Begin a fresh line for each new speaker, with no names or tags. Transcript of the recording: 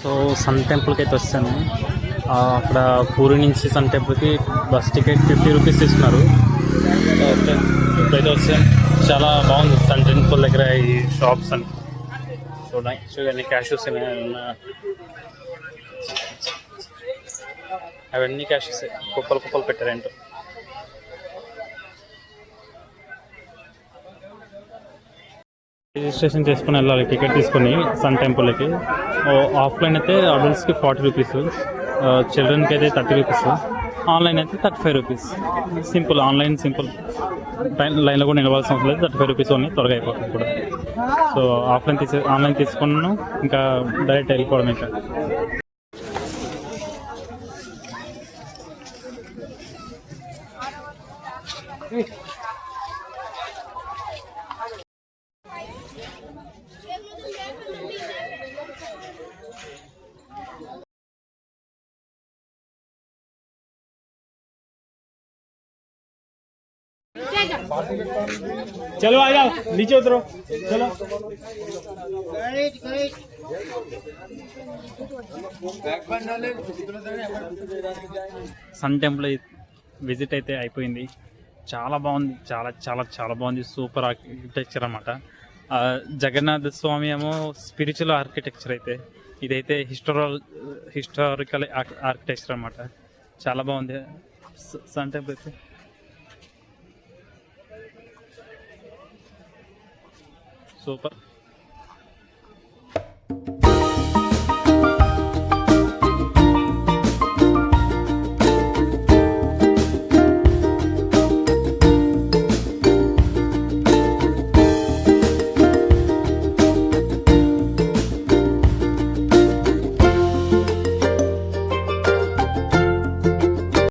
So sun టెంపుల్కి అయితే వస్తాను. అక్కడ పూరి నుంచి సన్ టెంపుల్కి బస్ టికెట్ 50 రూపీస్ తీసుకున్నారు. ఇప్పుడైతే వస్తాను. చాలా బాగుంది సన్ టెంపుల్ దగ్గర ఈ షాప్స్ అని చూడండి. క్యాషెస్ అవన్నీ క్యాషెస్ కుప్పలు పెట్టారు ఏంటో. రిజిస్ట్రేషన్ చేసుకుని వెళ్ళాలి టికెట్ తీసుకొని సన్ టెంపుల్కి. ఆఫ్లైన్ అయితే అడల్ట్స్కి 40 రూపీస్, చిల్డ్రన్కి అయితే 30 రూపీస్, ఆన్లైన్ అయితే 35 రూపీస్. సింపుల్ ఆన్లైన్ సింపుల్, లైన్లో కూడా నిలవాల్సిన అవసరం లేదు. 35 రూపీస్ ఓన్లీ, త్వరగా అయిపోతుంది కూడా. సో ఆన్లైన్ తీసుకున్నాను, ఇంకా డైరెక్ట్ వెళ్ళిపోవడం. ఇంకా चलो आ जाओ, नीचे उतरो, चलो. సన్ టెంపుల్ విజిట్ అయితే అయిపోయింది. చాలా బాగుంది, చాలా చాలా చాలా బాగుంది. సూపర్ ఆర్కిటెక్చర్ అన్నమాట. జగన్నాథ స్వామి ఏమో స్పిరిచువల్ ఆర్కిటెక్చర్ అయితే, ఇదైతే హిస్టారికల్ ఆర్కిటెక్చర్ అన్నమాట. చాలా బాగుంది సన్ టెంపుల్ అయితే. సూపర్.